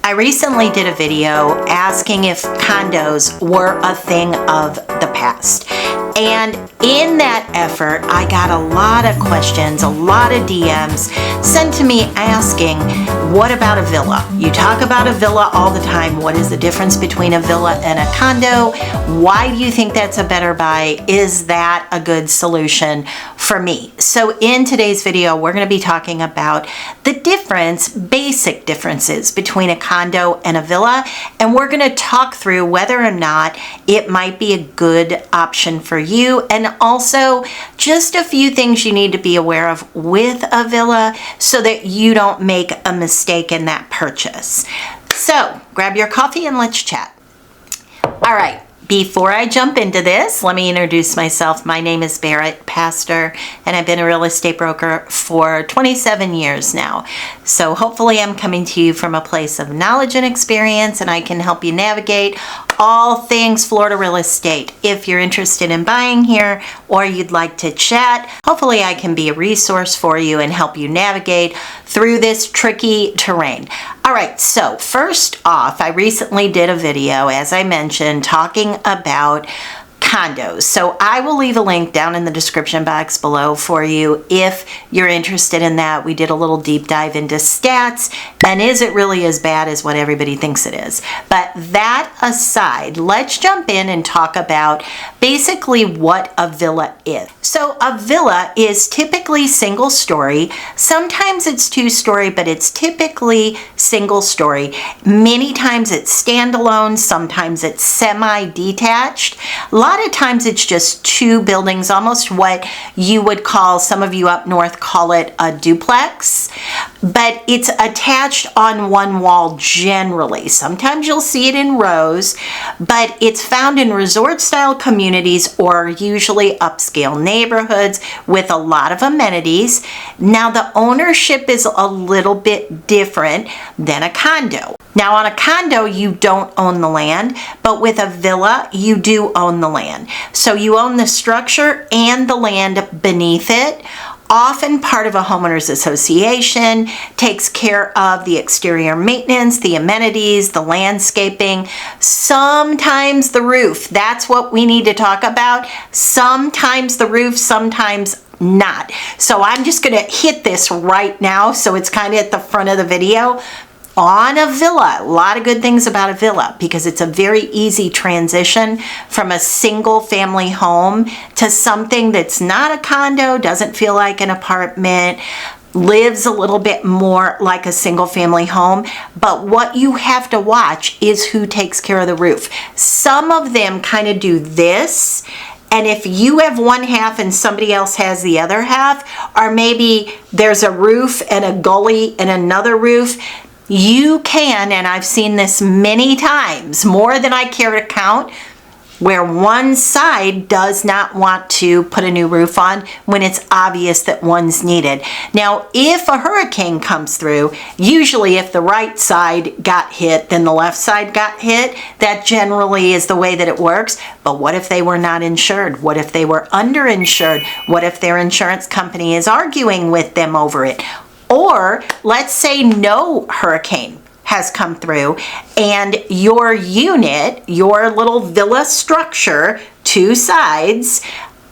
I recently did a video asking if condos were a thing of the past. And in that effort, I got a lot of questions, a lot of DMs sent to me asking, what about a villa? You talk about a villa all the time. What is the difference between a villa and a condo? Why do you think that's a better buy? Is that a good solution for me? So in today's video, we're going to be talking about the basic differences between a condo and a villa. And we're going to talk through whether or not it might be a good option for you, and also just a few things you need to be aware of with a villa so that you don't make a mistake in that purchase. So grab your coffee and let's chat. All right. Before I jump into this, let me introduce myself. My name is Barrett Pastor, and I've been a real estate broker for 27 years now. So hopefully I'm coming to you from a place of knowledge and experience, and I can help you navigate all things Florida real estate. If you're interested in buying here or you'd like to chat, hopefully I can be a resource for you and help you navigate through this tricky terrain. All right, so first off, I recently did a video, as I mentioned, talking about condos. So I will leave a link down in the description box below for you if you're interested in that. We did a little deep dive into stats, and is it really as bad as what everybody thinks it is? But that aside, let's jump in and talk about basically what a villa is. So a villa is typically single story. Sometimes it's two-story, but it's typically single story. Many times it's standalone, sometimes it's semi-detached. A lot of times it's just two buildings, almost what you would call, some of you up north call it a duplex, but it's attached on one wall generally. Sometimes you'll see it in rows, but it's found in resort style communities or usually upscale neighborhoods with a lot of amenities. Now the ownership is a little bit different than a condo. Now on a condo, you don't own the land, but with a villa, you do own the land. So you own the structure and the land beneath it. Often part of a homeowners association, takes care of the exterior maintenance, the amenities, the landscaping, sometimes the roof. That's what we need to talk about. Sometimes the roof, sometimes not. So I'm just going to hit this right now so it's kind of at the front of the video. On a villa, a lot of good things about a villa because it's a very easy transition from a single family home to something that's not a condo, doesn't feel like an apartment, lives a little bit more like a single family home. But what you have to watch is who takes care of the roof. Some of them kind of do this. And if you have one half and somebody else has the other half, or maybe there's a roof and a gully and another roof, you can, and I've seen this many times, more than I care to count, where one side does not want to put a new roof on when it's obvious that one's needed. Now, if a hurricane comes through, usually if the right side got hit, then the left side got hit. That generally is the way that it works. But what if they were not insured? What if they were underinsured? What if their insurance company is arguing with them over it? Or let's say no hurricane has come through and your unit, your little villa structure, two sides,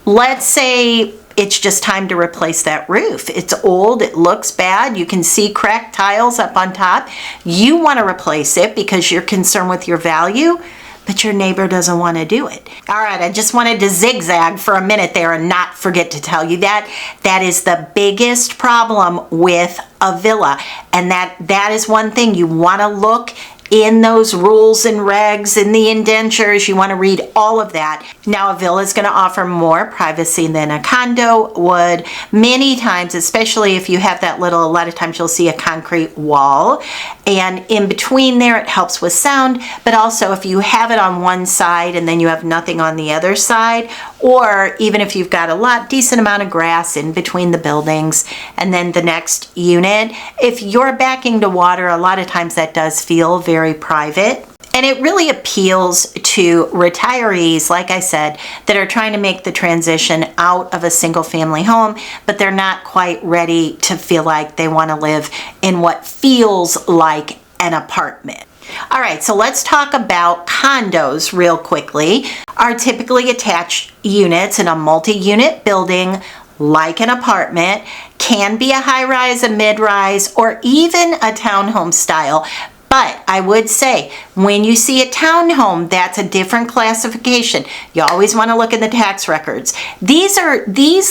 let's say it's just time to replace that roof. It's old, it looks bad, you can see cracked tiles up on top. You want to replace it because you're concerned with your value, but your neighbor doesn't want to do it. All right, I just wanted to zigzag for a minute there and not forget to tell you that. That is the biggest problem with a villa. And that is one thing you want to look in those rules and regs and the indentures. You want to read all of that. Now, a villa is going to offer more privacy than a condo would. Many times, especially if you have that little, a lot of times you'll see a concrete wall. And in between there, it helps with sound. But also, if you have it on one side and then you have nothing on the other side, or even if you've got a decent amount of grass in between the buildings and then the next unit, if you're backing to water, a lot of times that does feel very private. And it really appeals to retirees, like I said, that are trying to make the transition out of a single family home, but they're not quite ready to feel like they want to live in what feels like an apartment. All right, so let's talk about condos real quickly. Are typically attached units in a multi-unit building like an apartment, can be a high-rise, a mid-rise, or even a townhome style. But I would say when you see a townhome, that's a different classification. You always want to look in the tax records. These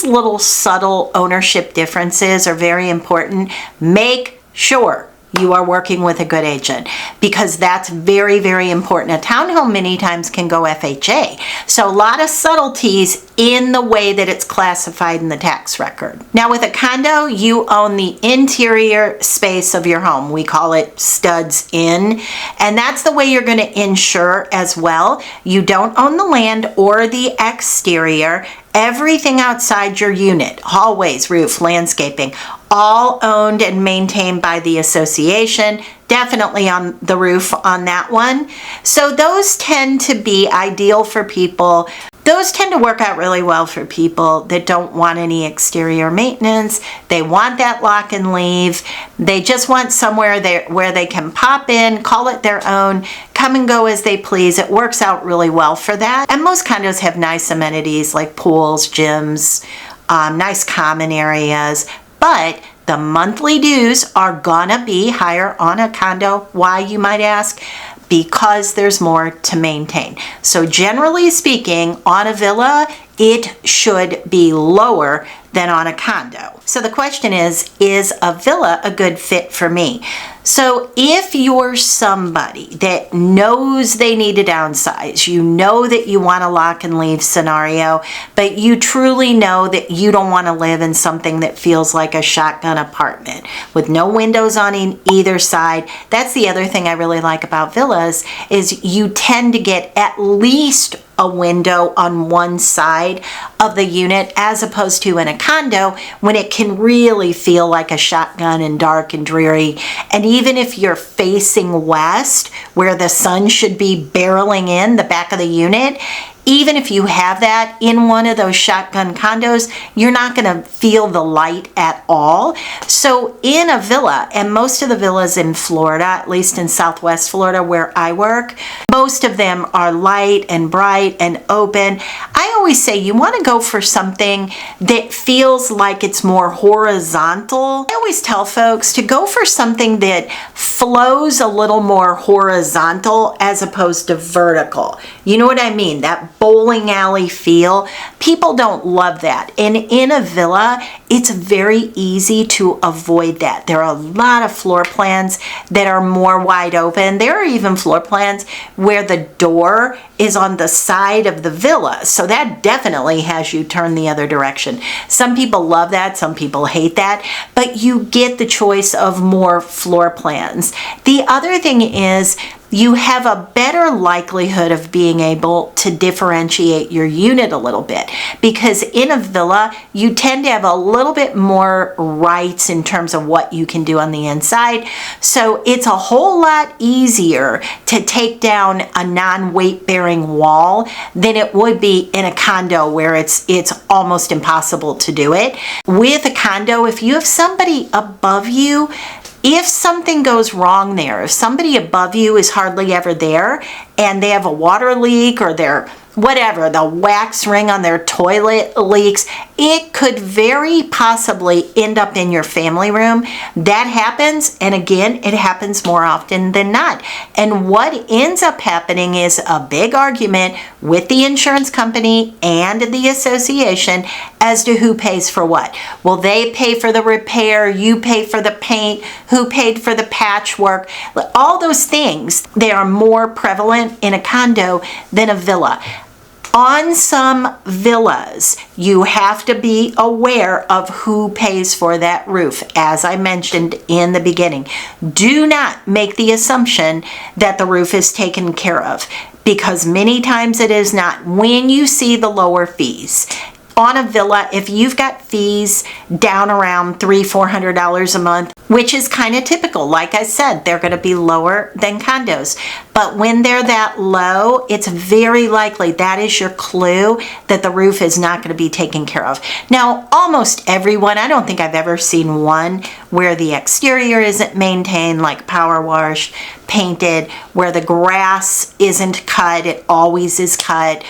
little subtle ownership differences are very important. Make sure you are working with a good agent, because that's very, very important. A townhome many times can go FHA. So a lot of subtleties in the way that it's classified in the tax record. Now with a condo, you own the interior space of your home. We call it studs in, and that's the way you're going to insure as well. You don't own the land or the exterior. Everything outside your unit, hallways, roof, landscaping, all owned and maintained by the association, definitely on the roof on that one. So those tend to be ideal for people. Those tend to work out really well for people that don't want any exterior maintenance. They want that lock and leave. They just want somewhere where they can pop in, call it their own, come and go as they please. It works out really well for that. And most condos have nice amenities like pools, gyms, nice common areas. But the monthly dues are gonna be higher on a condo. Why, you might ask? Because there's more to maintain. So generally speaking, on a villa, it should be lower than on a condo. So the question is a villa a good fit for me? So if you're somebody that knows they need to downsize, you know that you want a lock and leave scenario, but you truly know that you don't want to live in something that feels like a shotgun apartment with no windows on either side. That's the other thing I really like about villas, is you tend to get at least a window on one side of the unit, as opposed to in a condo when it can really feel like a shotgun and dark and dreary. And even if you're facing west, where the sun should be barreling in the back of the unit, even if you have that in one of those shotgun condos, you're not going to feel the light at all. So in a villa, and most of the villas in Florida, at least in Southwest Florida where I work, most of them are light and bright and open. I always say you want to go for something that feels like it's more horizontal. I always tell folks to go for something that flows a little more horizontal as opposed to vertical. You know what I mean? That bowling alley feel. People don't love that. And in a villa, it's very easy to avoid that. There are a lot of floor plans that are more wide open. There are even floor plans where the door is on the side of the villa. So that definitely has you turn the other direction. Some people love that, some people hate that, but you get the choice of more floor plans. The other thing is, you have a better likelihood of being able to differentiate your unit a little bit, because in a villa, you tend to have a little bit more rights in terms of what you can do on the inside. So it's a whole lot easier to take down a non-weight bearing wall than it would be in a condo, where it's almost impossible to do it. With a condo, if you have somebody above you, if something goes wrong there, if somebody above you is hardly ever there and they have a water leak, or their whatever, the wax ring on their toilet leaks, it could very possibly end up in your family room. That happens, and again, it happens more often than not. And what ends up happening is a big argument with the insurance company and the association as to who pays for what. Well, they pay for the repair, you pay for the paint, who paid for the patchwork. All those things, they are more prevalent in a condo than a villa. On some villas, you have to be aware of who pays for that roof, as I mentioned in the beginning. Do not make the assumption that the roof is taken care of, because many times it is not. When you see the lower fees, on a villa, if you've got fees down around $300-400 a month, which is kind of typical, like I said, they're going to be lower than condos. But when they're that low, it's very likely that is your clue that the roof is not going to be taken care of. Now, almost everyone, I don't think I've ever seen one where the exterior isn't maintained, like power washed, painted, where the grass isn't cut, it always is cut,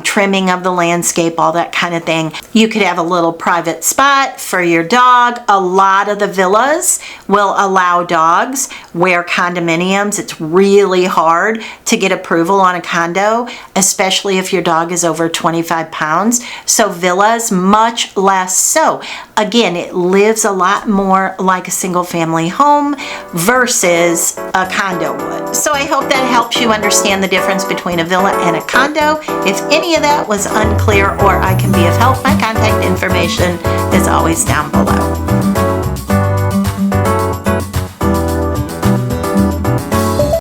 trimming of the landscape, all that kind of thing. You could have a little private spot for your dog. A lot of the villas will allow dogs, where condominiums, it's really hard to get approval on a condo, especially if your dog is over 25 pounds. So villas, much less so. Again, it lives a lot more like a single family home versus a condo would. So I hope that helps you understand the difference between a villa and a condo. If any of that was unclear or I can be of help, my contact information is always down below.